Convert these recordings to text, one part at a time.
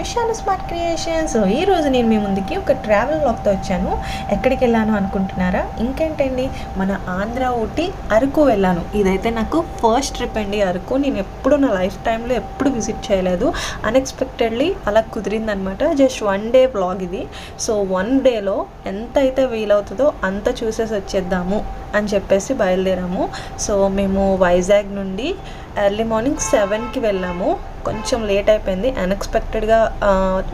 To Shanu smart creation. So ఈరోజు నేను మీ ముందుకి ఒక ట్రావెల్ వ్లాగ్తో వచ్చాను. ఎక్కడికి వెళ్ళాను అనుకుంటున్నారా? ఇంకేంటండి, మన ఆంధ్ర ఊటీ అరకు వెళ్ళాను. ఇదైతే నాకు ఫస్ట్ ట్రిప్ అండి అరకు. నేను ఎప్పుడు నా లైఫ్ టైంలో ఎప్పుడు విజిట్ చేయలేదు. అన్ఎక్స్పెక్టెడ్లీ అలా కుదిరిందనమాట. జస్ట్ 1 డే వ్లాగ్ ఇది. సో 1 డేలో ఎంత అయితే వీలవుతుందో అంత చూసేసి వచ్చేద్దాము అని చెప్పేసి బయలుదేరాము. సో మేము వైజాగ్ నుండి ఎర్లీ మార్నింగ్ 7కి వెళ్ళాము. కొంచెం లేట్ అయిపోయింది, అన్ఎక్స్పెక్టెడ్గా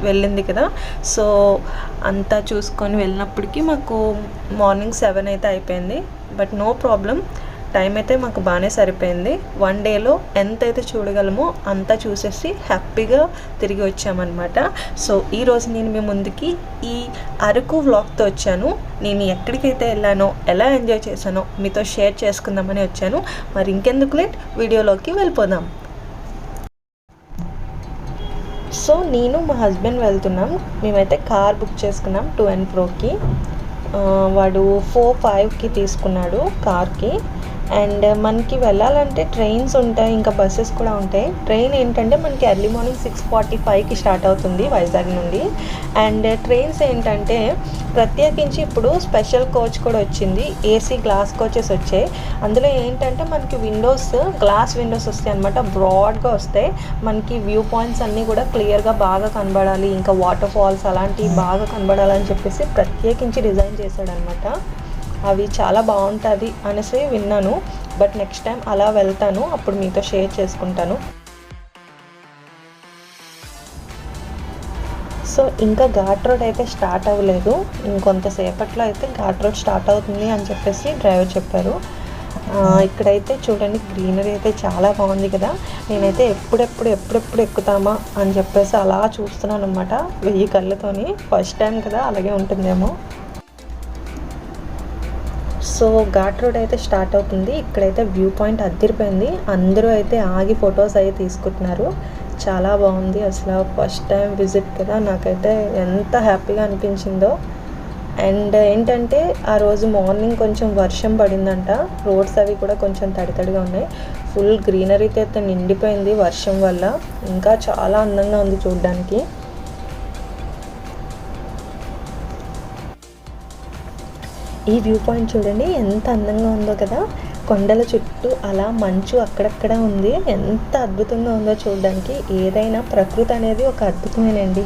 వెళ్ళింది కదా. సో అంతా చూసుకొని వెళ్ళినప్పటికీ మాకు మార్నింగ్ 7 అయితే అయిపోయింది. బట్ నో ప్రాబ్లం, టైం అయితే మాకు బాగానే సరిపోయింది. 1 డేలో ఎంతైతే చూడగలమో అంతా చూసేసి హ్యాపీగా తిరిగి వచ్చామన్నమాట. సో ఈరోజు నేను మీ ముందుకి ఈ అరకు వ్లాగ్తో వచ్చాను. నేను ఎక్కడికైతే వెళ్ళానో, ఎలా ఎంజాయ్ చేశానో మీతో షేర్ చేసుకుందామని వచ్చాను. మరి ఇంకెందుకు లేట్, వీడియోలోకి వెళ్ళిపోదాం. సో నేను మా హస్బెండ్ వెళ్తున్నాం. మేమైతే కార్ బుక్ చేసుకున్నాం టు అండ్ ఫ్రోకి. వాడు 4-5కి తీసుకున్నాడు కార్కి. అండ్ మనకి వెళ్ళాలంటే ట్రైన్స్ ఉంటాయి, ఇంకా బస్సెస్ కూడా ఉంటాయి. ట్రైన్ ఏంటంటే మనకి ఎర్లీ మార్నింగ్ 6:45కి స్టార్ట్ అవుతుంది వైజాగ్ నుండి. అండ్ ట్రైన్స్ ఏంటంటే ప్రత్యేకించి ఇప్పుడు స్పెషల్ కోచ్ కూడా వచ్చింది, ఏసీ గ్లాస్ కోచెస్ వచ్చాయి. అందులో ఏంటంటే మనకి గ్లాస్ విండోస్ వస్తాయి అనమాట, బ్రాడ్గా వస్తాయి. మనకి వ్యూ పాయింట్స్ అన్నీ కూడా క్లియర్గా బాగా కనబడాలి, ఇంకా వాటర్ ఫాల్స్ అలాంటివి బాగా కనబడాలని చెప్పేసి ప్రత్యేకించి డిజైన్ చేశాడనమాట. అవి చాలా బాగుంటుంది అనేసి విన్నాను. బట్ నెక్స్ట్ టైం అలా వెళ్తాను, అప్పుడు మీతో షేర్ చేసుకుంటాను. సో ఇంకా ఘాట్ రోడ్ అయితే స్టార్ట్ అవ్వలేదు, ఇంకొంతసేపట్లో అయితే ఘాట్ రోడ్ స్టార్ట్ అవుతుంది అని చెప్పేసి డ్రైవర్ చెప్పారు. ఇక్కడైతే చూడండి, గ్రీనరీ అయితే చాలా బాగుంది కదా. నేనైతే ఎప్పుడెప్పుడు ఎక్కుతామా అని చెప్పేసి అలా చూస్తున్నాను అనమాట 1000 కళ్ళతోని. ఫస్ట్ టైం కదా, అలాగే ఉంటుందేమో. సో ఘాట్ రోడ్ అయితే స్టార్ట్ అవుతుంది. ఇక్కడైతే వ్యూ పాయింట్ అదిరిపోయింది. అందరూ అయితే ఆగి ఫొటోస్ అయితే తీసుకుంటున్నారు. చాలా బాగుంది అసలు. ఫస్ట్ టైం విజిట్ కదా, నాకైతే ఎంత హ్యాపీగా అనిపించిందో. అండ్ ఏంటంటే ఆ రోజు మార్నింగ్ కొంచెం వర్షం పడిందంట, రోడ్స్ అవి కూడా కొంచెం తడితడిగా ఉన్నాయి. ఫుల్ గ్రీనరీతో అయితే నిండిపోయింది వర్షం వల్ల. ఇంకా చాలా అందంగా ఉంది చూడడానికి. ఈ వ్యూ పాయింట్ చూడండి ఎంత అందంగా ఉందో కదా. కొండల చుట్టూ అలా మంచు అక్కడక్కడ ఉంది. ఎంత అద్భుతంగా ఉందో చూడడానికి. ఏదైనా ప్రకృతి అనేది ఒక అద్భుతమేనండి.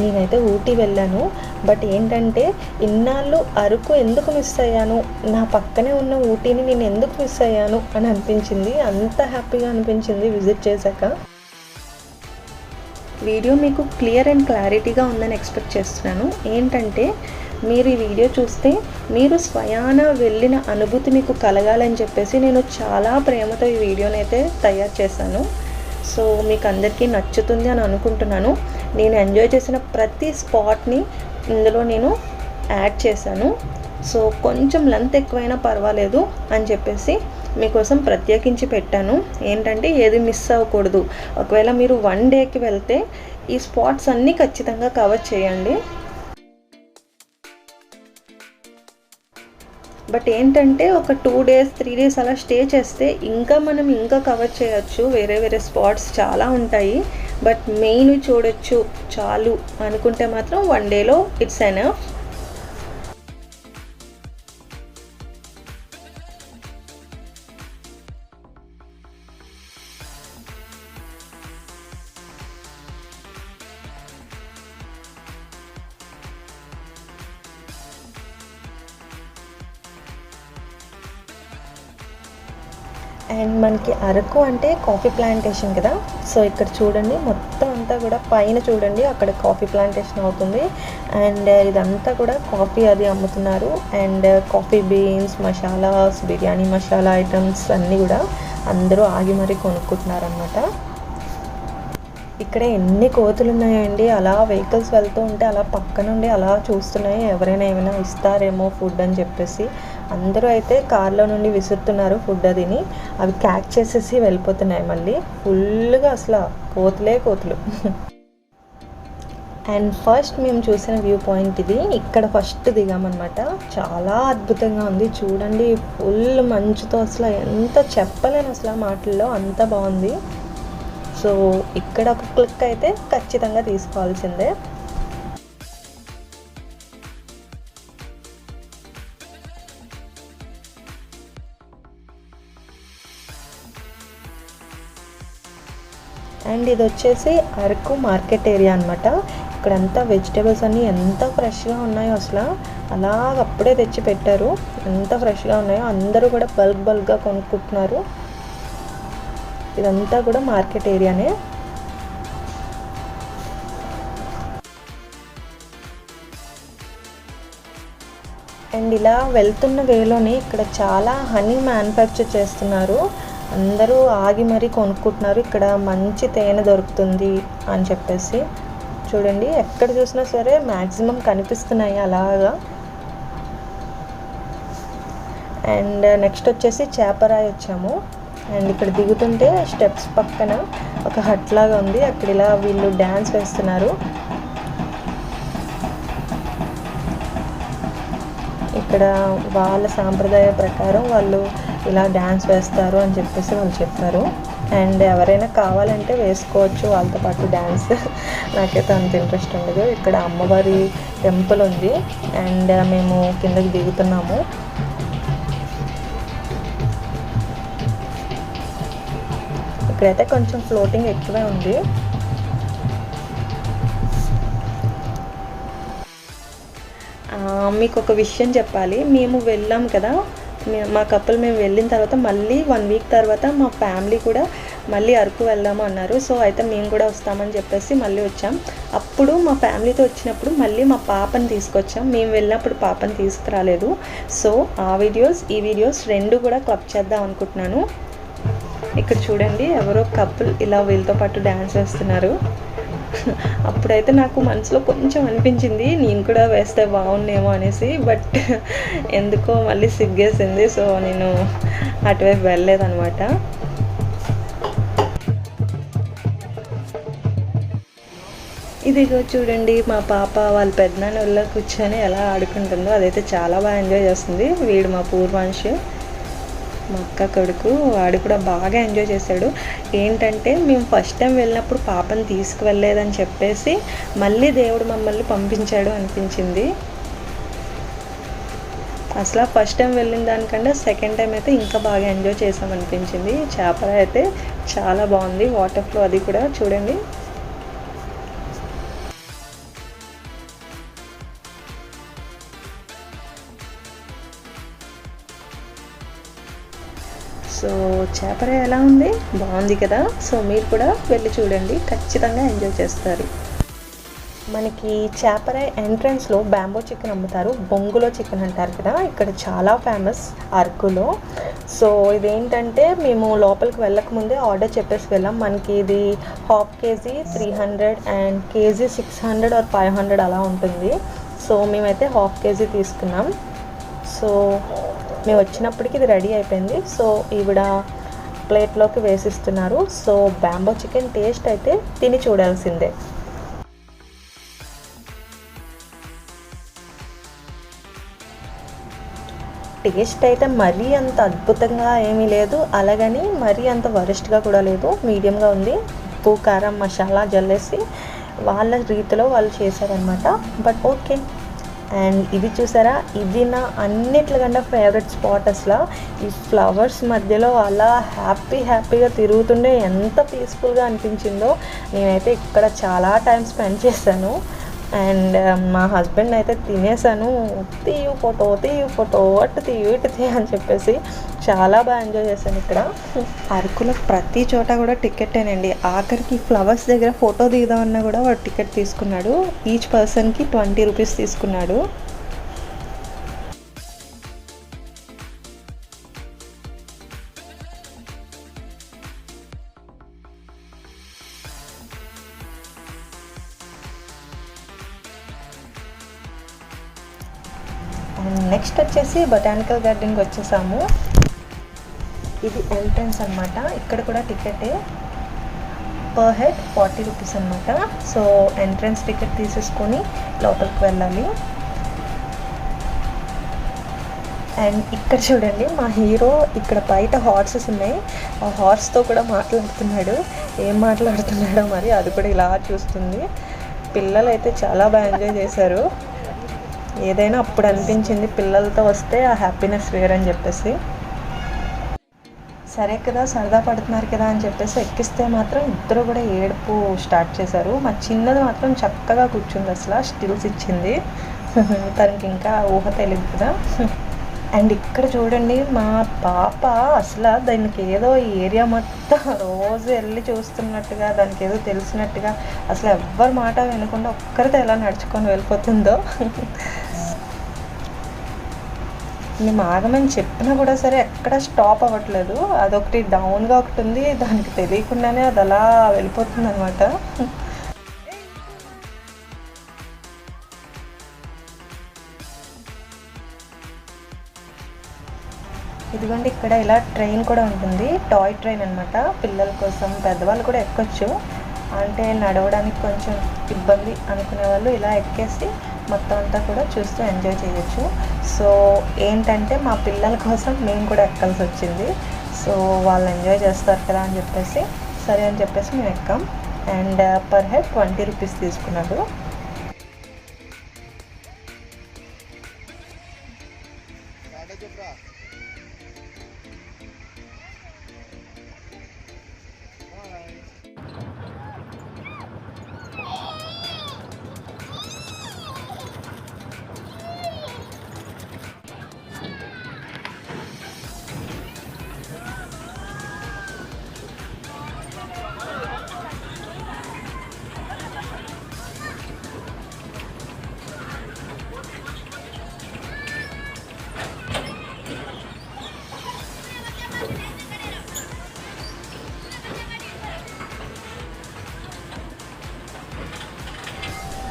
నేనైతే ఊటీ వెళ్ళాను, బట్ ఏంటంటే ఇన్నాళ్ళు అరకు ఎందుకు మిస్ అయ్యాను, నా పక్కనే ఉన్న ఊటీని నేను ఎందుకు మిస్ అయ్యాను అని అనిపించింది. అంత హ్యాపీగా అనిపించింది విజిట్ చేశాక. వీడియో మీకు క్లియర్ అండ్ క్లారిటీగా ఉందని ఎక్స్పెక్ట్ చేస్తున్నాను. ఏంటంటే మీరు ఈ వీడియో చూస్తే మీరు స్వయాన వెళ్ళిన అనుభూతి మీకు కలగాలని చెప్పేసి నేను చాలా ప్రేమతో ఈ వీడియోని అయితే తయారు చేశాను. సో మీకు అందరికీ నచ్చుతుంది అని అనుకుంటున్నాను. నేను ఎంజాయ్ చేసిన ప్రతి స్పాట్ని ఇందులో నేను యాడ్ చేశాను. సో కొంచెం లెంత్ ఎక్కువైనా పర్వాలేదు అని చెప్పేసి మీకోసం ప్రత్యేకించి పెట్టాను. ఏంటంటే ఏది మిస్ అవ్వకూడదు. ఒకవేళ మీరు 1 డేకి వెళ్తే ఈ స్పాట్స్ అన్నీ ఖచ్చితంగా కవర్ చేయండి. బట్ ఏంటంటే ఒక 2 డేస్ 3 డేస్ అలా స్టే చేస్తే మనం ఇంకా కవర్ చేయొచ్చు. వేరే స్పాట్స్ చాలా ఉంటాయి, బట్ మెయిన్ చూడొచ్చు చాలు అనుకుంటే మాత్రం 1 డేలో ఇట్స్ ఎనఫ్. అండ్ మనకి అరకు అంటే కాఫీ ప్లాంటేషన్ కదా. సో ఇక్కడ చూడండి, మొత్తం అంతా కూడా పైన చూడండి, అక్కడ కాఫీ ప్లాంటేషన్ అవుతుంది. అండ్ ఇదంతా కూడా కాఫీ అది అమ్ముతున్నారు. And coffee beans, masalas, biryani masala items అన్నీ కూడా అందరూ ఆగి మరీ కొనుక్కుంటున్నారు అన్నమాట. ఇక్కడ ఎన్ని కోతులు ఉన్నాయండి. అలా వెహికల్స్ వెళ్తూ ఉంటే అలా పక్క నుండి అలా చూస్తున్నాయి, ఎవరైనా ఏమైనా ఇస్తారేమో ఫుడ్ అని చెప్పేసి. అందరూ అయితే కార్లో నుండి విసురుతున్నారు ఫుడ్ అదిని. అవి క్యాచ్ చేసేసి వెళ్ళిపోతున్నాయి మళ్ళీ. ఫుల్గా అసలు కోతులు. అండ్ ఫస్ట్ మేము చూసిన వ్యూ పాయింట్ ఇది. ఇక్కడ ఫస్ట్ దిగామన్నమాట. చాలా అద్భుతంగా ఉంది చూడండి. ఫుల్ మంచుతో అసలు ఎంత చెప్పలేను అసలు మాటల్లో, అంత బాగుంది. సో ఇక్కడ ఒక క్లిక్ అయితే ఖచ్చితంగా తీసుకోవాల్సిందే. అండ్ ఇది వచ్చేసి అరకు మార్కెట్ ఏరియా అనమాట. ఇక్కడంతా వెజిటేబుల్స్ అన్నీ ఎంత ఫ్రెష్గా ఉన్నాయో అసలు, అలాగ అప్పుడే తెచ్చి పెట్టారు. ఎంత ఫ్రెష్గా ఉన్నాయో, అందరూ కూడా బల్క్గా కొనుక్కుంటున్నారు. ఇదంతా కూడా మార్కెట్ ఏరియానే. అండ్ ఇలా వెళ్తున్న వేలోనే ఇక్కడ చాలా హనీ మ్యానుఫ్యాక్చర్ చేస్తున్నారు. అందరూ ఆగి మరీ కొనుక్కుంటున్నారు. ఇక్కడ మంచి తేనె దొరుకుతుంది అని చెప్పేసి చూడండి, ఎక్కడ చూసినా సరే మ్యాక్సిమం కనిపిస్తున్నాయి అలాగా. అండ్ నెక్స్ట్ వచ్చేసి చేపరాయి వచ్చాము. అండ్ ఇక్కడ దిగుతుంటే స్టెప్స్ పక్కన ఒక హట్ లాగా ఉంది, అక్కడ ఇలా వీళ్ళు డ్యాన్స్ వేస్తున్నారు. ఇక్కడ వాళ్ళ సాంప్రదాయ ప్రకారం వాళ్ళు ఇలా డ్యాన్స్ వేస్తారు అని చెప్పేసి వాళ్ళు చెప్పారు. అండ్ ఎవరైనా కావాలంటే వేసుకోవచ్చు వాళ్ళతో పాటు డ్యాన్స్. నాకైతే అంత ఇంట్రెస్ట్ ఉండదు. ఇక్కడ అమ్మవారి టెంపుల్ ఉంది అండ్ మేము కిందకి దిగుతున్నాము. ఇక్కడైతే కొంచెం ఫ్లోటింగ్ ఎక్కువే ఉంది. మీకు ఒక విషయం చెప్పాలి, మేము వెళ్ళాం కదా, మా కపుల్ మేము వెళ్ళిన తర్వాత మళ్ళీ 1 వీక్ తర్వాత మా ఫ్యామిలీ కూడా మళ్ళీ అరకు వెళ్దాము అన్నారు. సో అయితే మేము కూడా వస్తామని చెప్పేసి మళ్ళీ వచ్చాం. అప్పుడు మా ఫ్యామిలీతో వచ్చినప్పుడు మళ్ళీ మా పాపని తీసుకొచ్చాం. మేము వెళ్ళినప్పుడు పాపని తీసుకురాలేదు. సో ఆ వీడియోస్ ఈ వీడియోస్ 2 కూడా క్లబ్ చేద్దాం అనుకుంటున్నాను. ఇక్కడ చూడండి, ఎవరో కపుల్ ఇలా వీళ్ళతో పాటు డ్యాన్స్ వేస్తున్నారు. అప్పుడైతే నాకు మనసులో కొంచెం అనిపించింది నేను కూడా వేస్తే బాగుండేమో అనేసి, బట్ ఎందుకో మళ్ళీ సిగ్గేసింది. సో నేను అటువైపు వెళ్ళలేదన్నమాట. ఇదిగో చూడండి, మా పాప వాళ్ళ పెద్దనాన్న వాళ్ళ కూర్చొని ఎలా ఆడుకుంటుందో, అదైతే చాలా బాగా ఎంజాయ్ చేస్తుంది. వీడు మా పూర్వాంశ్, మా అక్క కొడుకు, వాడు కూడా బాగా ఎంజాయ్ చేశాడు. ఏంటంటే మేము ఫస్ట్ టైం వెళ్ళినప్పుడు పాపని తీసుకువెళ్ళలేదని చెప్పేసి మళ్ళీ దేవుడు మమ్మల్ని పంపించాడు అనిపించింది. అసలు ఫస్ట్ టైం వెళ్ళిన దానికన్నా సెకండ్ టైం అయితే ఇంకా బాగా ఎంజాయ్ చేసామనిపించింది. చేపల అయితే చాలా బాగుంది, వాటర్ ఫ్లో అది కూడా చూడండి. సో చేపర ఎలా ఉంది, బాగుంది కదా. సో మీరు కూడా వెళ్ళి చూడండి, ఖచ్చితంగా ఎంజాయ్ చేస్తారు. మనకి చేపర ఎంట్రన్స్లో బ్యాంబో చికెన్ అమ్ముతారు, బొంగులో చికెన్ అంటారు కదా, ఇక్కడ చాలా ఫేమస్ అరకులో. సో ఇదేంటంటే మేము లోపలికి వెళ్ళకముందే ఆర్డర్ చెప్పేసి వెళ్ళాం. మనకి ఇది ½ కేజీ 300 అండ్ కేజీ 600 ఆర్ 500 అలా ఉంటుంది. సో మేమైతే ½ కేజీ తీసుకున్నాం. సో మేము వచ్చినప్పటికి ఇది రెడీ అయిపోయింది. సో ఈవిడ ప్లేట్లోకి వేసిస్తున్నారు. సో బ్యాంబో చికెన్ టేస్ట్ అయితే తిని చూడాల్సిందే. టేస్ట్ అయితే మరీ అంత అద్భుతంగా ఏమీ లేదు, అలాగని మరీ అంత వరస్ట్గా కూడా లేదు, మీడియంగా ఉంది. ఉప్పు కారం మసాలా జల్లేసి వాళ్ళ రీతిలో వాళ్ళు చేశారనమాట, బట్ ఓకే. అండ్ ఇది చూసారా, ఇది నా అన్నిట్లకన్నా ఫేవరెట్ స్పాట్. అసలు ఈ ఫ్లవర్స్ మధ్యలో అలా హ్యాపీగా తిరుగుతుండే ఎంత పీస్ఫుల్గా అనిపించిందో. నేనైతే ఇక్కడ చాలా టైం స్పెండ్ చేశాను. అండ్ మా హస్బెండ్ అయితే తినేసాను, తీయు ఫోటో అటు తీయు ఇటు తీయు అని చెప్పేసి చాలా బాగా ఎంజాయ్ చేశాను. ఇక్కడ అరకులో ప్రతి చోట కూడా టికెటేనండి. ఆఖరికి ఫ్లవర్స్ దగ్గర ఫోటో దిగుదామన్నా కూడా వాడు టికెట్ తీసుకున్నాడు. ఈచ్ పర్సన్కి 20 రూపీస్ తీసుకున్నాడు. నెక్స్ట్ వచ్చేసి బొటానికల్ గార్డెన్కి వచ్చేసాము. ఇది ఎంట్రన్స్ అనమాట. ఇక్కడ కూడా టికెటే, పర్ హెడ్ 40 రూపీస్ అనమాట. సో ఎంట్రన్స్ టికెట్ తీసేసుకొని లోపలికి వెళ్ళాలి. అండ్ ఇక్కడ చూడండి మా హీరో ఇక్కడ బయట హార్సెస్ ఉన్నాయి, ఆ హార్స్తో కూడా మాట్లాడుతున్నాడు. ఏం మాట్లాడుతున్నాడో మరి అది కూడా ఇలా చూస్తుంది. పిల్లలు అయితే చాలా బాగా ఎంజాయ్ చేశారు. ఏదైనా అప్పుడు అనిపించింది పిల్లలతో వస్తే ఆ హ్యాపీనెస్ వేరని చెప్పేసి. సరే కదా సరదా పడుతున్నారు కదా అని చెప్పేసి ఎక్కిస్తే మాత్రం ఇద్దరు కూడా ఏడుపు స్టార్ట్ చేశారు. మా చిన్నది మాత్రం చక్కగా కూర్చుంది, అసలు స్టిల్స్ ఇచ్చింది. తనకి ఇంకా ఊహ తెలియదు కదా. అండ్ ఇక్కడ చూడండి మా పాప అసలు దానికి ఏదో ఈ ఏరియా మొత్తం రోజు వెళ్ళి చూస్తున్నట్టుగా, దానికి ఏదో తెలిసినట్టుగా అసలు ఎవ్వరి మాట వినకుండా ఒక్కరితో ఎలా నడుచుకొని వెళ్ళిపోతుందో. మేము ఆగమని చెప్పినా కూడా సరే ఎక్కడ స్టాప్ అవ్వట్లేదు. అదొకటి డౌన్గా ఒకటి ఉంది, దానికి తెలియకుండానే అది అలా వెళ్ళిపోతుంది అనమాట. ఇదిగోండి ఇక్కడ ఇలా ట్రైన్ కూడా ఉంటుంది, టాయ్ ట్రైన్ అనమాట. పిల్లల కోసం పెద్దవాళ్ళు కూడా ఎక్కొచ్చు, అంటే నడవడానికి కొంచెం ఇబ్బంది అనుకునే వాళ్ళు ఇలా ఎక్కేసి మొత్తం అంతా కూడా చూస్తూ ఎంజాయ్ చేయొచ్చు. సో ఏంటంటే మా పిల్లల కోసం మేము కూడా ఎక్కాల్సి వచ్చింది. సో వాళ్ళు ఎంజాయ్ చేస్తారు కదా అని చెప్పేసి సరే అని చెప్పేసి మేము ఎక్కాం. అండ్ పర్ హెడ్ 20 రూపీస్ తీసుకున్నాడు.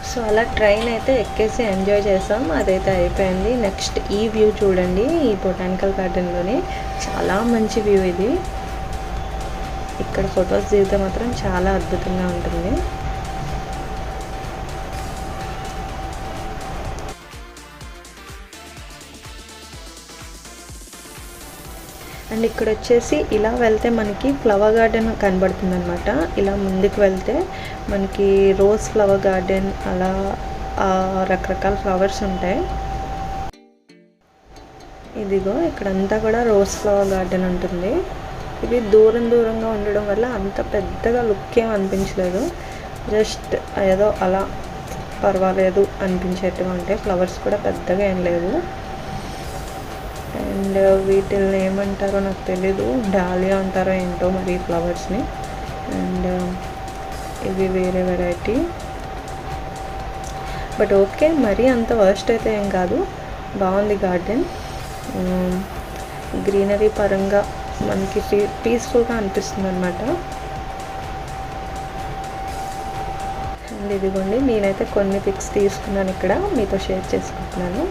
సో అలా ట్రైన్ అయితే ఎక్కేసి ఎంజాయ్ చేసాం, అదైతే అయిపోయింది. నెక్స్ట్ ఈ వ్యూ చూడండి, ఈ బొటానికల్ గార్డెన్లోనే చాలా మంచి వ్యూ ఇది. ఇక్కడ ఫొటోస్ దిగితే మాత్రం చాలా అద్భుతంగా ఉంటుంది. అండ్ ఇక్కడ వచ్చేసి ఇలా వెళ్తే మనకి ఫ్లవర్ గార్డెన్ కనబడుతుంది అనమాట. ఇలా ముందుకు వెళ్తే మనకి రోజ్ ఫ్లవర్ గార్డెన్, అలా రకరకాల ఫ్లవర్స్ ఉంటాయి. ఇదిగో ఇక్కడంతా కూడా రోజ్ ఫ్లవర్ గార్డెన్ ఉంటుంది. ఇవి దూరంగా ఉండడం వల్ల అంత పెద్దగా లుక్ ఏం అనిపించలేదు, జస్ట్ ఏదో అలా పర్వాలేదు అనిపించేట్టుగా ఉంటాయి. ఫ్లవర్స్ కూడా పెద్దగా ఏం లేవు. అండ్ వీటిని ఏమంటారో నాకు తెలీదు, డాలియా అంటారో ఏంటో మరి ఈ ఫ్లవర్స్ని. అండ్ ఇవి వేరే వెరైటీ, బట్ ఓకే, మరీ అంత వర్స్ట్ అయితే ఏం కాదు, బాగుంది గార్డెన్. గ్రీనరీ పరంగా మనకి పీస్ఫుల్గా అనిపిస్తుంది అనమాట. అండ్ ఇదిగోండి నేనైతే కొన్ని పిక్స్ తీసుకున్నాను, ఇక్కడ మీతో షేర్ చేసుకుంటున్నాను.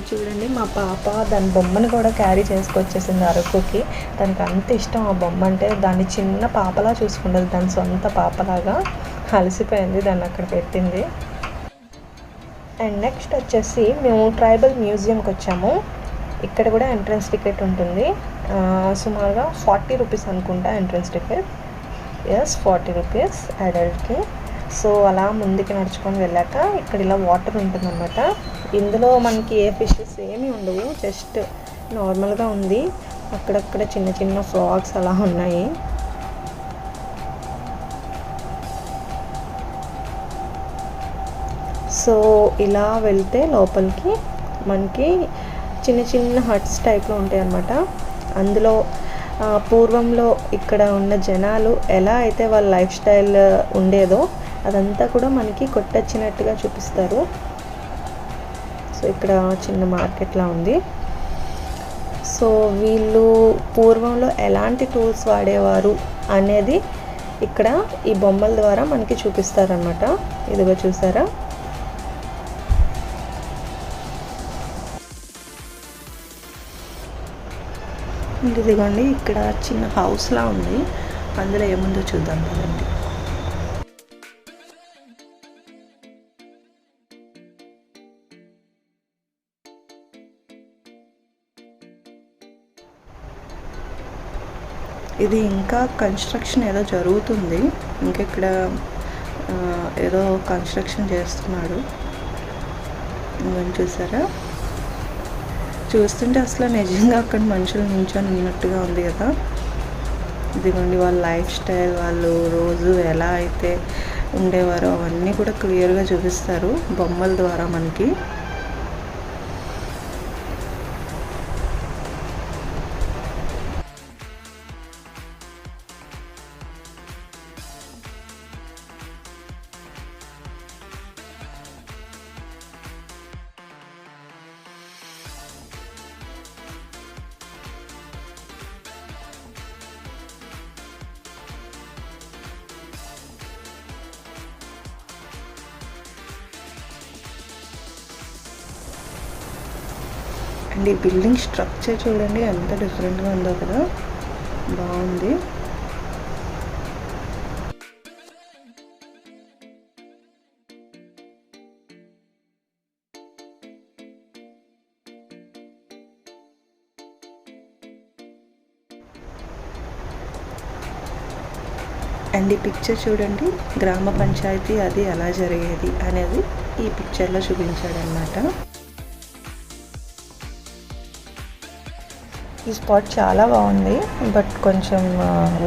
చూడండి మా పాప దాని బొమ్మను కూడా క్యారీ చేసుకొచ్చేసింది అరకుకి. దానికి అంత ఇష్టం ఆ బొమ్మ అంటే, దాన్ని చిన్న పాపలా చూసుకుంటుంది, దాని సొంత పాపలాగా. అలసిపోయింది, దాన్ని అక్కడ పెట్టింది. అండ్ నెక్స్ట్ వచ్చేసి మేము ట్రైబల్ మ్యూజియంకి వచ్చాము. ఇక్కడ కూడా ఎంట్రన్స్ టికెట్ ఉంటుంది, సుమారుగా 40 రూపీస్ అనుకుంటా ఎంట్రన్స్ టికెట్. ఎస్ 40 రూపీస్ అడల్ట్కి. సో అలా ముందుకి నడుచుకొని వెళ్ళాక ఇక్కడ ఇలా వాటర్ ఉంటుందన్నమాట. ఇందులో మనకి ఏ ఫిషెస్ ఏమీ ఉండవు, జస్ట్ నార్మల్గా ఉంది. అక్కడక్కడ చిన్న చిన్న ఫ్రాగ్స్ అలా ఉన్నాయి. సో ఇలా వెళ్తే లోపలికి మనకి చిన్న చిన్న హట్స్ టైప్లో ఉంటాయి అన్నమాట. అందులో పూర్వంలో ఇక్కడ ఉన్న జనాలు ఎలా అయితే వాళ్ళ లైఫ్ స్టైల్ ఉండేదో అదంతా కూడా మనకి కొట్టొచ్చినట్టుగా చూపిస్తారు. సో ఇక్కడ చిన్న మార్కెట్లా ఉంది. సో వీళ్ళు పూర్వంలో ఎలాంటి టూల్స్ వాడేవారు అనేది ఇక్కడ ఈ బొమ్మల ద్వారా మనకి చూపిస్తారనమాట. ఇదిగో చూసారా, ఇదిగోండి ఇక్కడ చిన్న హౌస్లా ఉంది, అందులో ఏముందో చూద్దాం కదండి. ఇది ఇంకా కన్స్ట్రక్షన్ ఏదో జరుగుతుంది, ఇంకా ఇక్కడ ఏదో కన్స్ట్రక్షన్ చేస్తున్నాడు. చూసారా, చూస్తుంటే అసలు నిజంగా అక్కడ మనుషులు నించొని ఉన్నట్టుగా ఉంది కదా. ఇదిగోండి వాళ్ళ లైఫ్ స్టైల్, వాళ్ళు రోజు ఎలా అయితే ఉండేవారో అవన్నీ కూడా క్లియర్గా చూపిస్తారు బొమ్మల ద్వారా మనకి. అండ్ ఈ బిల్డింగ్ స్ట్రక్చర్ చూడండి ఎంత డిఫరెంట్గా ఉందో కదా, బాగుంది. అండ్ ఈ పిక్చర్ చూడండి, గ్రామ పంచాయతీ అది ఎలా జరిగేది అనేది ఈ పిక్చర్లో చూపించాడనమాట. ఈ స్పాట్ చాలా బాగుంది, బట్ కొంచెం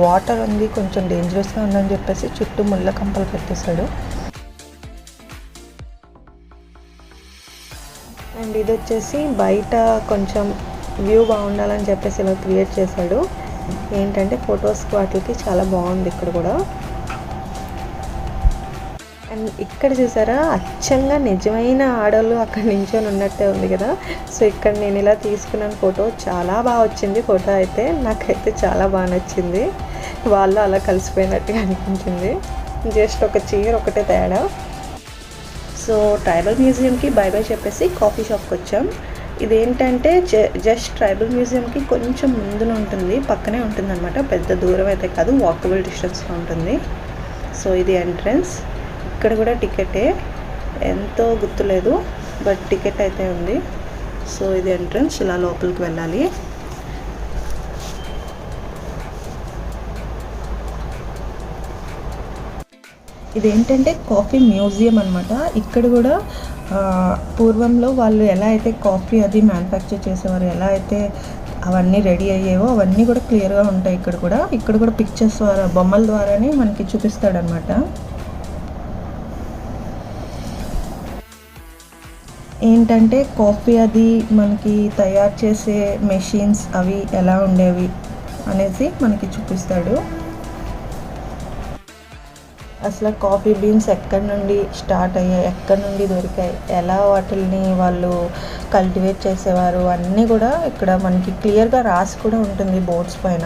వాటర్ ఉంది, కొంచెం డేంజరస్గా ఉందని చెప్పేసి చుట్టూ ముళ్ళ కంపలు పెట్టేశాడు. అండ్ ఇది వచ్చేసి బయట కొంచెం వ్యూ బాగుండాలని చెప్పేసి ఇలా క్రియేట్ చేశాడు. ఏంటంటే ఫొటోస్కి వాటికి చాలా బాగుంది ఇక్కడ కూడా. అండ్ ఇక్కడ చూసారా, అచ్చంగా నిజమైన ఆడవాళ్ళు అక్కడ నించొని ఉన్నట్టే ఉంది కదా. సో ఇక్కడ నేను ఇలా తీసుకున్నాను ఫోటో, చాలా బాగా వచ్చింది ఫోటో అయితే. నాకైతే చాలా బాగా నచ్చింది, వాళ్ళు అలా కలిసిపోయినట్టుగా అనిపించింది. జస్ట్ ఒక చీర ఒకటే తేడా. సో ట్రైబల్ మ్యూజియంకి బై బై చెప్పేసి కాఫీ షాప్కి వచ్చాం. ఇదేంటంటే జస్ట్ ట్రైబల్ మ్యూజియంకి కొంచెం ముందులో ఉంటుంది, పక్కనే ఉంటుంది అనమాట, పెద్ద దూరం అయితే కాదు, వాకబుల్ డిస్టెన్స్లో ఉంటుంది. సో ఇది ఎంట్రన్స్. ఇక్కడ కూడా టికెటే, ఎంతో గుర్తులేదు బట్ టికెట్ అయితే ఉంది. సో ఇది ఎంట్రన్స్, ఇలా లోపలికి వెళ్ళాలి. ఇదేంటంటే కాఫీ మ్యూజియం అనమాట. ఇక్కడ కూడా పూర్వంలో వాళ్ళు ఎలా అయితే కాఫీ అది మ్యానుఫ్యాక్చర్ చేసేవారు, ఎలా అయితే అవన్నీ రెడీ అయ్యేవో అవన్నీ కూడా క్లియర్గా ఉంటాయి ఇక్కడ కూడా పిక్చర్స్ ద్వారా, బొమ్మల ద్వారానే మనకి చూపిస్తాడనమాట. ఏంటంటే కాఫీ అది మనకి తయారు చేసే మెషిన్స్ అవి ఎలా ఉండేవి అనేసి మనకి చూపిస్తాడు. అసలు కాఫీ బీన్స్ ఎక్కడి నుండి స్టార్ట్ అయ్యాయి, ఎక్కడి నుండి దొరికాయి, ఎలా వాటిని వాళ్ళు కల్టివేట్ చేసేవారు అన్నీ కూడా ఇక్కడ మనకి క్లియర్గా రాసి కూడా ఉంటుంది బోర్డ్స్ పైన.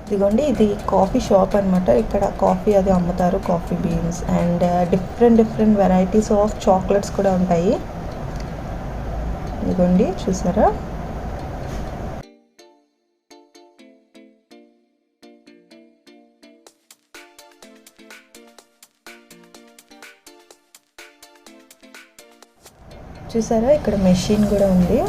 ఇదిగోండి, ఇది కాఫీ షాప్ అనమాట. ఇక్కడ కాఫీ అది అమ్ముతారు, coffee beans and different varieties of chocolates కూడా ఉంటాయి. ఇదిగోండి చూసారా. చూసారా ఇక్కడ మెషిన్ కూడా ఉంది.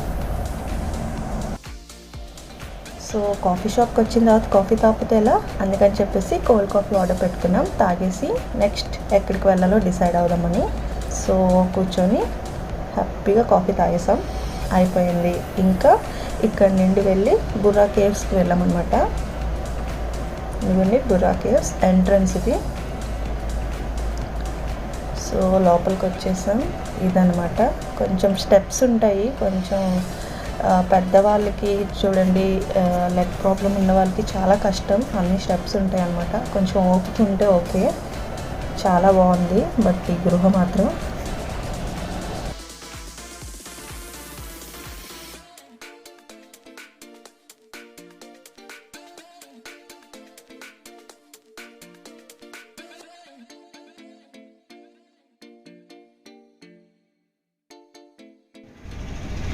సో కాఫీ షాప్కి వచ్చిన తర్వాత కాఫీ తాపితే ఎలా, అందుకని చెప్పేసి కోల్డ్ కాఫీ ఆర్డర్ పెట్టుకున్నాం. తాగేసి నెక్స్ట్ ఎక్కడికి వెళ్ళాలో డిసైడ్ అవుదామని. సో కూర్చొని హ్యాపీగా కాఫీ తాగేసాం, అయిపోయింది. ఇంకా ఇక్కడ నుండి వెళ్ళి బుర్రా కేవ్స్కి వెళ్ళామన్నమాట. ఇదిగోండి బుర్రా కేవ్స్ ఎంట్రన్స్ ఇది. సో లోపలికి వచ్చేసాం. ఇదనమాట, కొంచెం స్టెప్స్ ఉంటాయి, కొంచెం పెద్దవాళ్ళకి చూడండి, లెగ్ ప్రాబ్లం ఉన్న వాళ్ళకి చాలా కష్టం, అన్ని స్టెప్స్ ఉంటాయి అన్నమాట. కొంచెం ఓపిక ఉంటే ఓకే, చాలా బాగుంది. బట్ ఈ గృహ మాత్రం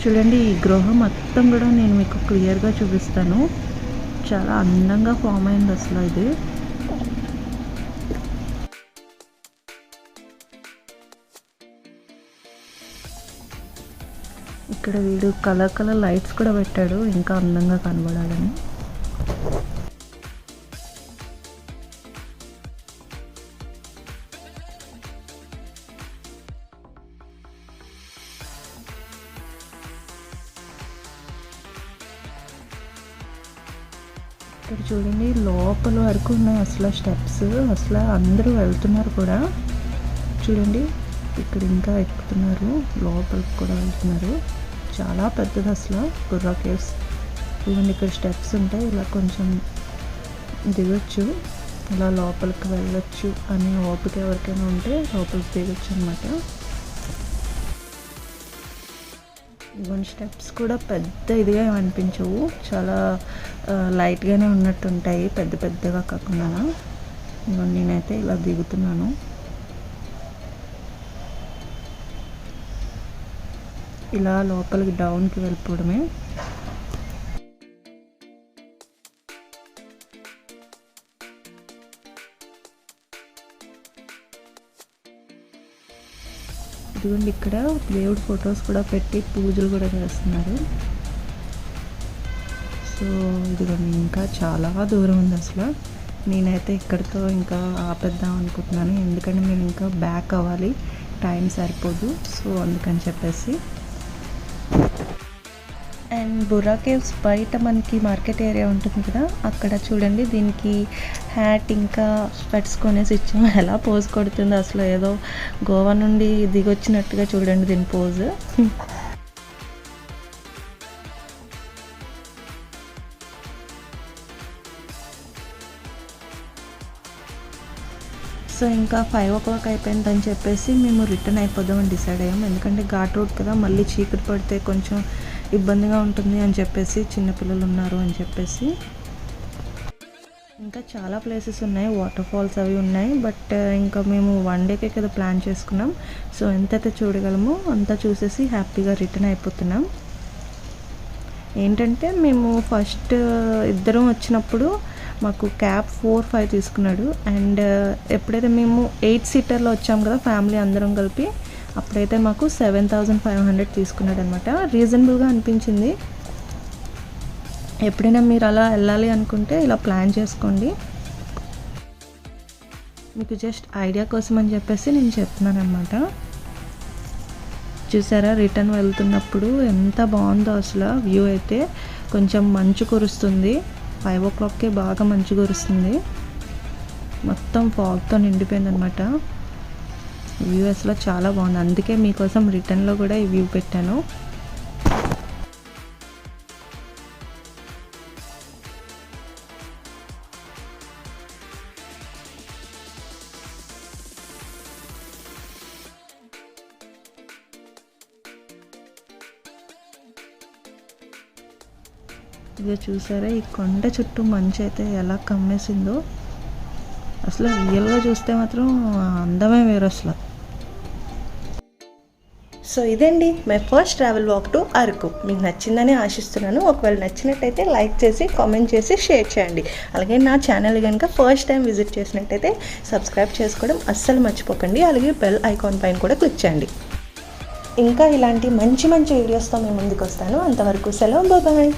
చూడండి, ఈ గృహ మొత్తం కూడా నేను మీకు క్లియర్గా చూపిస్తాను. చాలా అందంగా ఫామ్ అయింది అసలు ఇది. ఇక్కడ వీడు కలర్ కలర్ లైట్స్ కూడా పెట్టాడు ఇంకా అందంగా కనబడాలని. ఇక్కడ చూడండి, లోపల వరకు ఉన్నాయి అసలు స్టెప్స్. అసలు అందరూ వెళ్తున్నారు కూడా. చూడండి, ఇక్కడ ఇంకా ఎక్కుతున్నారు, లోపలికి కూడా వెళ్తున్నారు. చాలా పెద్దది అసలు బుర్రా కేవ్స్. చూడండి, ఇక్కడ స్టెప్స్ ఉంటాయి, ఇలా కొంచెం దిగొచ్చు, ఇలా లోపలికి వెళ్ళొచ్చు అని ఓపిక ఎవరికైనా ఉంటే లోపలికి దిగొచ్చు అనమాట. ఇవన్నీ స్టెప్స్ కూడా పెద్ద ఇదిగా అనిపించవు, చాలా లైట్గానే ఉన్నట్టు ఉంటాయి, పెద్ద పెద్దగా కాకుండా. నేనైతే ఇలా దిగుతున్నాను. ఇలా లోపలికి డౌన్కి వెళ్ళిపోవడమే. ఇదిగోండి, ఇక్కడ దేవుడి ఫొటోస్ కూడా పెట్టి పూజలు కూడా చేస్తున్నారు. సో ఇదిగోండి, ఇంకా చాలా దూరం ఉంది అసలు. నేనైతే ఇక్కడితో ఇంకా ఆపేద్దాం అనుకుంటున్నాను, ఎందుకంటే మేము ఇంకా బ్యాక్ అవ్వాలి, టైం సరిపోదు. సో అందుకని చెప్పేసి. అండ్ బుర్రా కేవ్స్ బయట మనకి మార్కెట్ ఏరియా ఉంటుంది కదా, అక్కడ చూడండి దీనికి హ్యాట్ ఇంకా స్పెట్స్ కొనేసి ఇచ్చాము. ఎలా పోజ్ కొడుతుందో అసలు, ఏదో గోవా నుండి దిగొచ్చినట్టుగా చూడండి దీని పోజ్. సో ఇంకా 5 o'clock అయిపోయిందని చెప్పేసి మేము రిటర్న్ అయిపోదామని డిసైడ్ అయ్యాము. ఎందుకంటే ఘాట్ రోడ్ కదా, మళ్ళీ చీకటి పడితే కొంచెం ఇబ్బందిగా ఉంటుంది అని చెప్పేసి, చిన్నపిల్లలు ఉన్నారు అని చెప్పేసి. ఇంకా చాలా ప్లేసెస్ ఉన్నాయి, వాటర్ ఫాల్స్ అవి ఉన్నాయి. బట్ ఇంకా మేము 1 dayకే కదా ప్లాన్ చేసుకున్నాం. సో ఎంతైతే చూడగలమో అంతా చూసేసి హ్యాపీగా రిటర్న్ అయిపోతున్నాం. ఏంటంటే మేము ఫస్ట్ ఇద్దరం వచ్చినప్పుడు మాకు క్యాబ్ 4-5 తీసుకున్నాడు. అండ్ ఎప్పుడైతే మేము 8-seaterలో వచ్చాము కదా ఫ్యామిలీ అందరం కలిపి, అప్పుడైతే మాకు 7,500 తీసుకున్నాడు అనమాట. రీజనబుల్గా అనిపించింది. ఎప్పుడైనా మీరు అలా వెళ్ళాలి అనుకుంటే ఇలా ప్లాన్ చేసుకోండి. మీకు జస్ట్ ఐడియా కోసం అని చెప్పేసి నేను చెప్తున్నాను అనమాట. చూసారా, రిటర్న్ వెళ్తున్నప్పుడు ఎంత బాగుందో అసలు వ్యూ. అయితే కొంచెం మంచు కురుస్తుంది, 5 o'clockకే బాగా మంచు కురుస్తుంది, మొత్తం ఫాగ్తో నిండిపోయింది అనమాట. వ్యూ అసలు చాలా బాగుంది, అందుకే మీకోసం రిటర్న్లో కూడా ఈ వ్యూ పెట్టాను. ఇదిగో చూసారా, ఈ కొండ చుట్టూ మంచు అయితే ఎలా కమ్మేసిందో. అసలు రియల్గా చూస్తే మాత్రం అందమే వేరు అసలు. సో ఇదండి my first travel walk to Araku. మీకు నచ్చిందని ఆశిస్తున్నాను. ఒకవేళ నచ్చినట్టయితే లైక్ చేసి, కామెంట్ చేసి, షేర్ చేయండి. అలాగే నా ఛానల్ కనుక ఫస్ట్ టైం విజిట్ చేసినట్టయితే సబ్స్క్రైబ్ చేసుకోవడం అస్సలు మర్చిపోకండి. అలాగే బెల్ ఐకాన్ పైన కూడా క్లిక్ చేయండి. ఇంకా ఇలాంటి మంచి మంచి వీడియోస్తో మేము ముందుకు వస్తాను. అంతవరకు సెలవు, బాయ్.